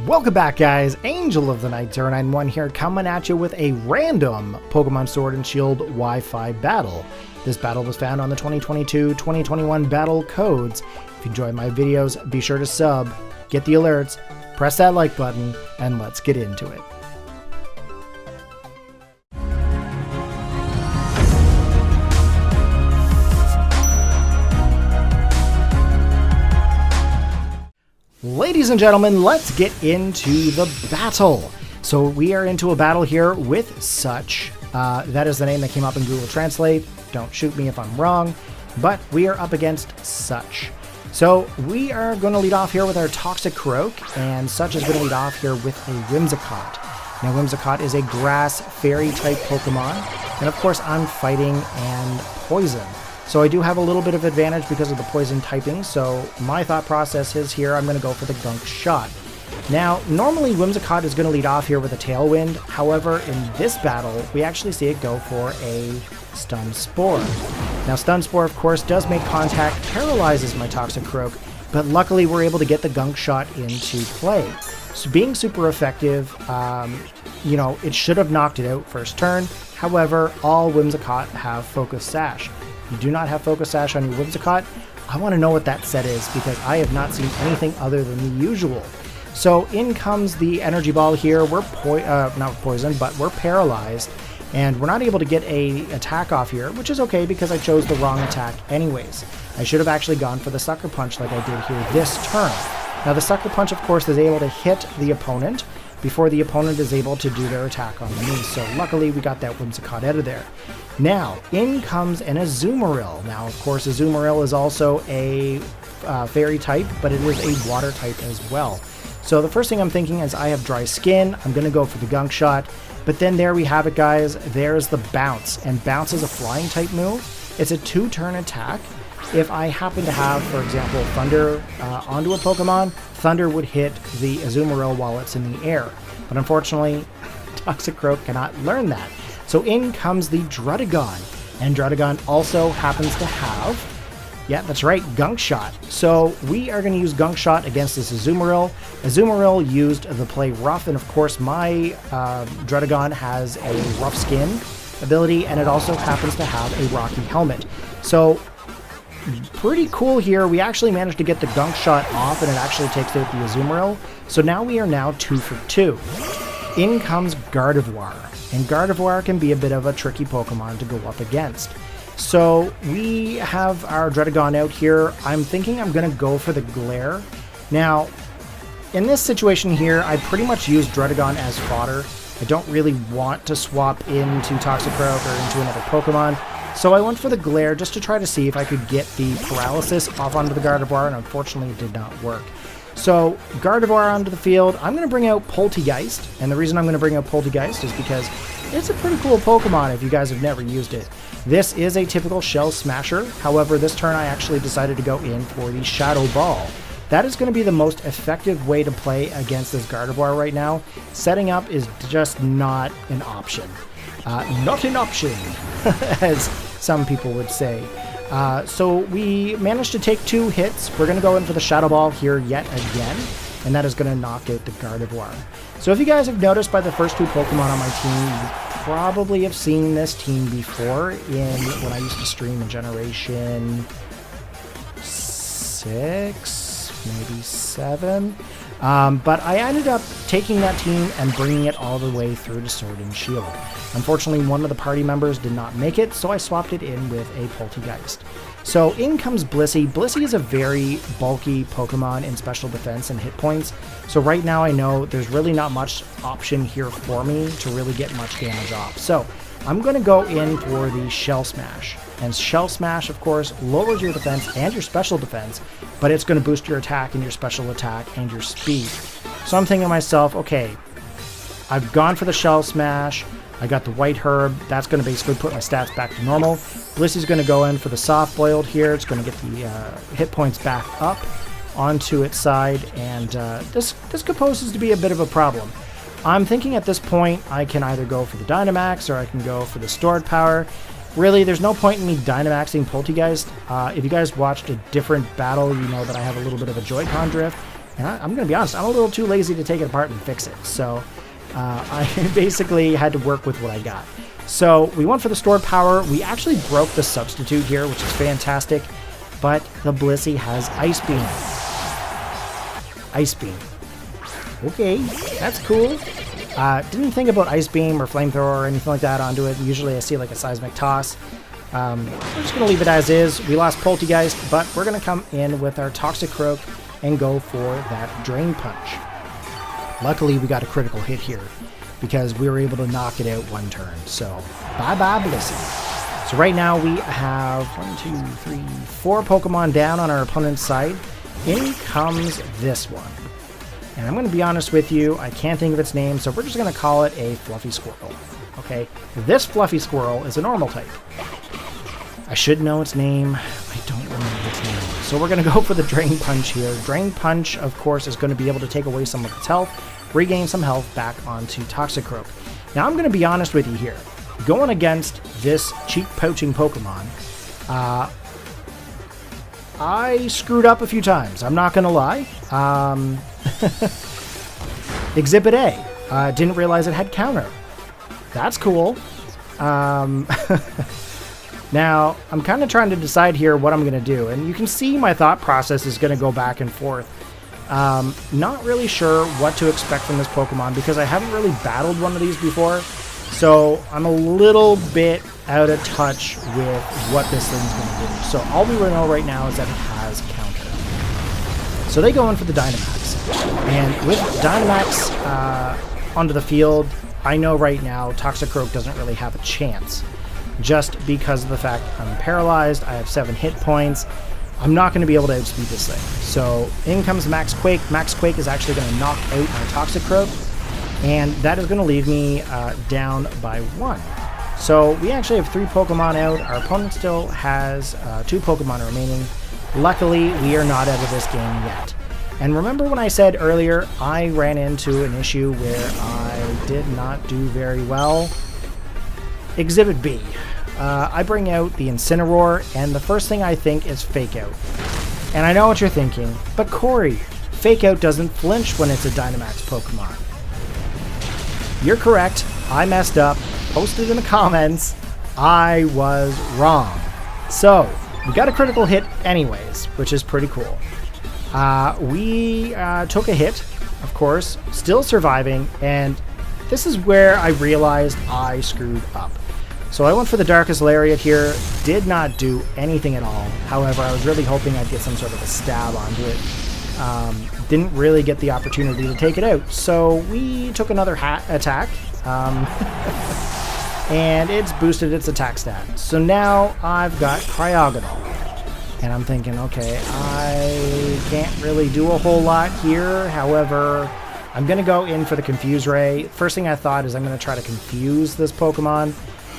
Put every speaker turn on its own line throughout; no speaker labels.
Welcome back, guys. Angel of the Night 091 here, coming at you with a random Pokemon Sword and Shield Wi-Fi battle. This battle was found on the 2022-2021 battle codes. If you enjoy my videos, be sure to sub, get the alerts, press that like button, and let's get into it. Ladies and gentlemen, let's get into the battle. So we are into a battle here with Such. That is the name that came up in Google Translate. Don't shoot me if I'm wrong, but we are up against Such. So we are going to lead off here with our Toxicroak, and Such is going to lead off here with a Whimsicott. Now Whimsicott is a grass fairy type Pokemon, and of course I'm fighting and poison. So I do have a little bit of advantage because of the poison typing, so my thought process is here I'm going to go for the Gunk Shot. Now, normally Whimsicott is going to lead off here with a Tailwind, however, in this battle, we actually see it go for a Stun Spore. Now, Stun Spore, of course, does make contact, paralyzes my Toxicroak, but luckily we're able to get the Gunk Shot into play. So being super effective, it should have knocked it out first turn, however, all Whimsicott have Focus Sash. You do not have Focus Sash on your Whimsicott. I want to know what that set is because I have not seen anything other than the usual. So in comes the Energy Ball here. We're not poisoned, but we're paralyzed, and we're not able to get a attack off here, which is okay because I chose the wrong attack anyways. I should have actually gone for the Sucker Punch like I did here this turn. Now the Sucker Punch, of course, is able to hit the opponent before the opponent is able to do their attack on me. So luckily we got that Whimsicott out of there. Now, in comes an Azumarill. Now, of course, Azumarill is also a fairy type, but it is a water type as well. So the first thing I'm thinking is I have dry skin. I'm going to go for the Gunk Shot. But then there we have it, guys. There's the Bounce. And Bounce is a flying type move. It's a 2-turn attack. If I happen to have, for example, Thunder onto a Pokemon, Thunder would hit the Azumarill while it's in the air. But unfortunately, Toxicroak cannot learn that. So in comes the Druddigon, and Druddigon also happens to have, yeah, that's right, Gunk Shot. So we are going to use Gunk Shot against this Azumarill. Azumarill used the play Rough, and of course my Druddigon has a Rough Skin ability, and it also happens to have a Rocky Helmet. So pretty cool here. We actually managed to get the Gunk Shot off, and it actually takes out the Azumarill. So now we are now 2 for 2. In comes Gardevoir, and Gardevoir can be a bit of a tricky Pokemon to go up against. So we have our Druddigon out here. I'm thinking I'm going to go for the Glare. Now, in this situation here, I pretty much use Druddigon as fodder. I don't really want to swap into Toxicroak or into another Pokemon. So I went for the Glare just to try to see if I could get the Paralysis off onto the Gardevoir, and unfortunately it did not work. So Gardevoir onto the field, I'm going to bring out Polteageist, and the reason I'm going to bring out Polteageist is because it's a pretty cool Pokemon if you guys have never used it. This is a typical Shell Smasher, however this turn I actually decided to go in for the Shadow Ball. That is going to be the most effective way to play against this Gardevoir right now. Setting up is just not an option. Not an option, as some people would say. So we managed to take 2 hits. We're going to go in for the Shadow Ball here yet again, and that is going to knock out the Gardevoir. So if you guys have noticed by the first 2 Pokemon on my team, you probably have seen this team before when I used to stream in Generation 6, maybe 7. But I ended up taking that team and bringing it all the way through to Sword and Shield. Unfortunately, one of the party members did not make it, so I swapped it in with a Polteageist. So in comes Blissey. Blissey is a very bulky Pokemon in special defense and hit points. So right now I know there's really not much option here for me to really get much damage off. So I'm going to go in for the Shell Smash. And Shell Smash, of course, lowers your defense and your special defense, but it's going to boost your attack and your special attack and your speed. So I'm thinking to myself, okay, I've gone for the Shell Smash. I got the White Herb. That's going to basically put my stats back to normal. Blissey's going to go in for the Soft Boiled here. It's going to get the hit points back up onto its side, and this poses to be a bit of a problem. I'm thinking at this point I can either go for the Dynamax or I can go for the Stored Power. Really, there's no point in me Dynamaxing Polteageist. If you guys watched a different battle, you know that I have a little bit of a Joy-Con drift. And I'm going to be honest, I'm a little too lazy to take it apart and fix it. So I basically had to work with what I got. So we went for the stored power. We actually broke the substitute here, which is fantastic. But the Blissey has Ice Beam. Ice Beam. Okay, that's cool. Didn't think about Ice Beam or Flamethrower or anything like that onto it. Usually I see like a Seismic Toss. We're just going to leave it as is. We lost Poltegeist, but we're going to come in with our Toxicroak and go for that Drain Punch. Luckily, we got a critical hit here because we were able to knock it out one turn. So, bye-bye, Blissey. So right now we have 4 Pokemon down on our opponent's side. In comes this one. And I'm going to be honest with you, I can't think of its name, so we're just going to call it a Fluffy Squirrel. Okay, this Fluffy Squirrel is a normal type. I should know its name. I don't remember its name. So we're going to go for the Drain Punch here. Drain Punch, of course, is going to be able to take away some of its health, regain some health back onto Toxicroak. Now, I'm going to be honest with you here. Going against this cheek poaching Pokemon, I screwed up a few times. I'm not going to lie. Exhibit A. Didn't realize it had counter. That's cool. Now, I'm kind of trying to decide here what I'm going to do, and you can see my thought process is going to go back and forth. Not really sure what to expect from this Pokemon because I haven't really battled one of these before, so I'm a little bit out of touch with what this thing's going to do. So all we know right now is that it has counter. So they go in for the Dynamax, and with Dynamax onto the field, I know right now Toxicroak doesn't really have a chance. Just because of the fact I'm paralyzed, I have 7 hit points, I'm not going to be able to outspeed this thing. So in comes Max Quake. Max Quake is actually going to knock out my Toxicroak, and that is going to leave me down by 1. So we actually have 3 Pokemon out. Our opponent still has 2 Pokemon remaining. Luckily, we are not out of this game yet. And remember when I said earlier I ran into an issue where I did not do very well? Exhibit B. I bring out the Incineroar, and the first thing I think is Fake Out. And I know what you're thinking, but Corey, Fake Out doesn't flinch when it's a Dynamax Pokemon. You're correct. I messed up. Posted in the comments. I was wrong. So, we got a critical hit anyways, which is pretty cool. We took a hit, of course, still surviving, and this is where I realized I screwed up. So I went for the Darkest Lariat here, did not do anything at all. However, I was really hoping I'd get some sort of a stab onto it. Didn't really get the opportunity to take it out. So we took another attack, and it's boosted its attack stat. So now I've got Cryogonal. And I'm thinking, okay, I can't really do a whole lot here. However, I'm going to go in for the Confuse Ray. First thing I thought is I'm going to try to confuse this Pokemon,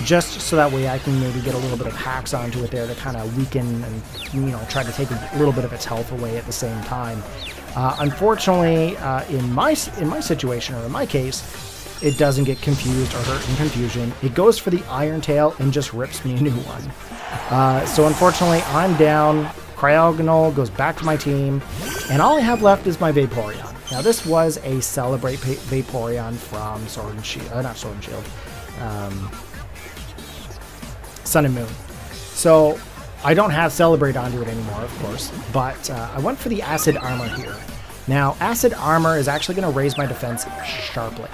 just so that way I can maybe get a little bit of hacks onto it there to kind of weaken and, you know, try to take a little bit of its health away at the same time. Unfortunately, in my situation, or in my case, it doesn't get confused or hurt in confusion. It goes for the Iron Tail and just rips me a new one. So unfortunately, I'm down. Cryogonal goes back to my team, and all I have left is my Vaporeon. Now, this was a Celebrate Vaporeon from Sword and Shield, not Sword and Shield, Sun and Moon. So I don't have Celebrate onto it anymore, of course, but I went for the Acid Armor here. Now, Acid Armor is actually going to raise my defense sharply.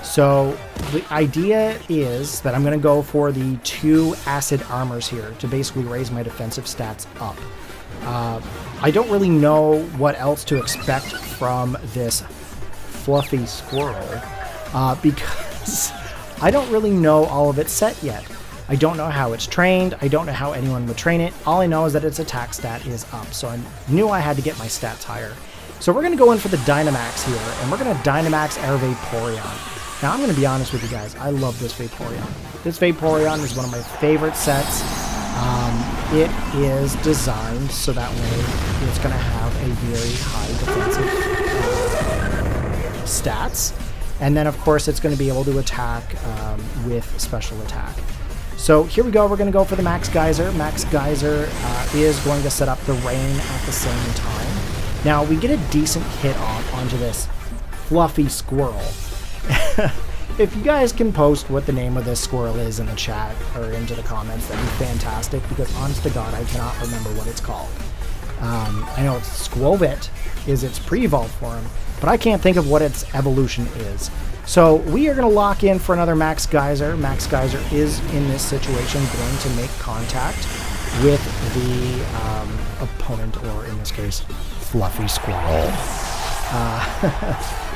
So the idea is that I'm going to go for the 2 Acid Armors here to basically raise my defensive stats up. I don't really know what else to expect from this Fluffy Squirrel because I don't really know all of its set yet. I don't know how it's trained. I don't know how anyone would train it. All I know is that its attack stat is up, so I knew I had to get my stats higher. So we're going to go in for the Dynamax here, and we're going to Dynamax our Vaporeon. Now, I'm going to be honest with you guys. I love this Vaporeon. This Vaporeon is one of my favorite sets. It is designed so that way it's going to have a very high defensive stats. And then, of course, it's going to be able to attack with special attack. So here we go. We're going to go for the Max Geyser. Max Geyser is going to set up the Rain at the same time. Now, we get a decent hit onto this fluffy squirrel. If you guys can post what the name of this squirrel is in the chat or into the comments, that'd be fantastic, because honest to God, I cannot remember what it's called. I know it's Skwovet is its pre-evolved form, but I can't think of what its evolution is. So we are going to lock in for another Max Geyser. Max Geyser is, in this situation, going to make contact with the opponent, or in this case, Fluffy Squirrel.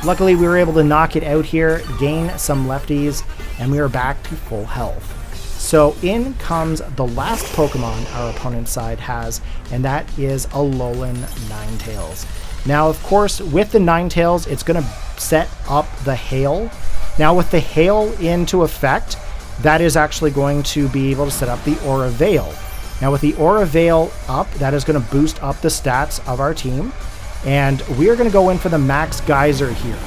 Luckily, we were able to knock it out here, gain some lefties, and we are back to full health. So in comes the last Pokemon our opponent's side has, and that is Alolan Ninetales. Now, of course, with the Ninetales, it's going to set up the Hail. Now, with the Hail into effect, that is actually going to be able to set up the Aura Veil. Now, with the Aura Veil up, that is going to boost up the stats of our team. And we are going to go in for the Max Geyser here.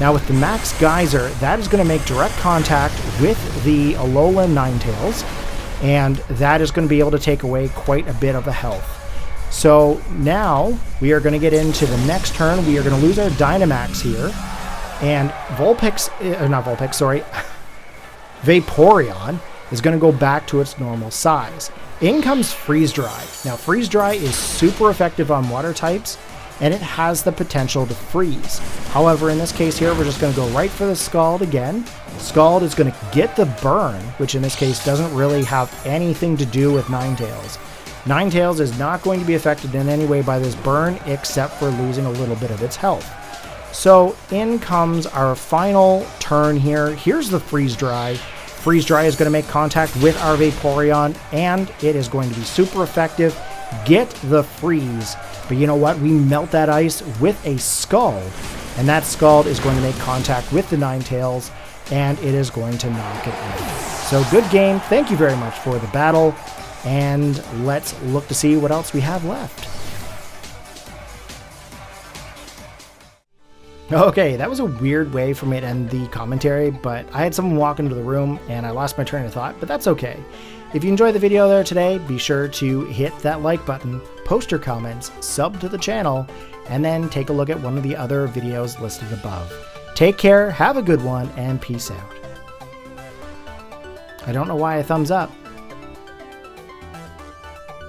Now, with the Max Geyser, that is going to make direct contact with the Alolan Ninetales, and that is going to be able to take away quite a bit of the health. So now we are going to get into the next turn. We are going to lose our Dynamax here, and Vaporeon is going to go back to its normal size. In comes Freeze Dry. Now, Freeze Dry is super effective on water types, and it has the potential to freeze. However, in this case here, we're just going to go right for the Scald again. Scald is going to get the burn, which in this case doesn't really have anything to do with Ninetales. Ninetales is not going to be affected in any way by this burn, except for losing a little bit of its health. So in comes our final turn here. Here's the Freeze Dry. Freeze Dry is going to make contact with our Vaporeon, and it is going to be super effective. Get the freeze. But you know what? We melt that ice with a Scald, and that Scald is going to make contact with the Ninetales, and it is going to knock it out. So good game. Thank you very much for the battle, and let's look to see what else we have left. Okay, that was a weird way for me to end the commentary, but I had someone walk into the room and I lost my train of thought, but that's okay. If you enjoyed the video there today, be sure to hit that like button, post your comments, sub to the channel, and then take a look at one of the other videos listed above. Take care, have a good one, and peace out. I don't know why a thumbs up.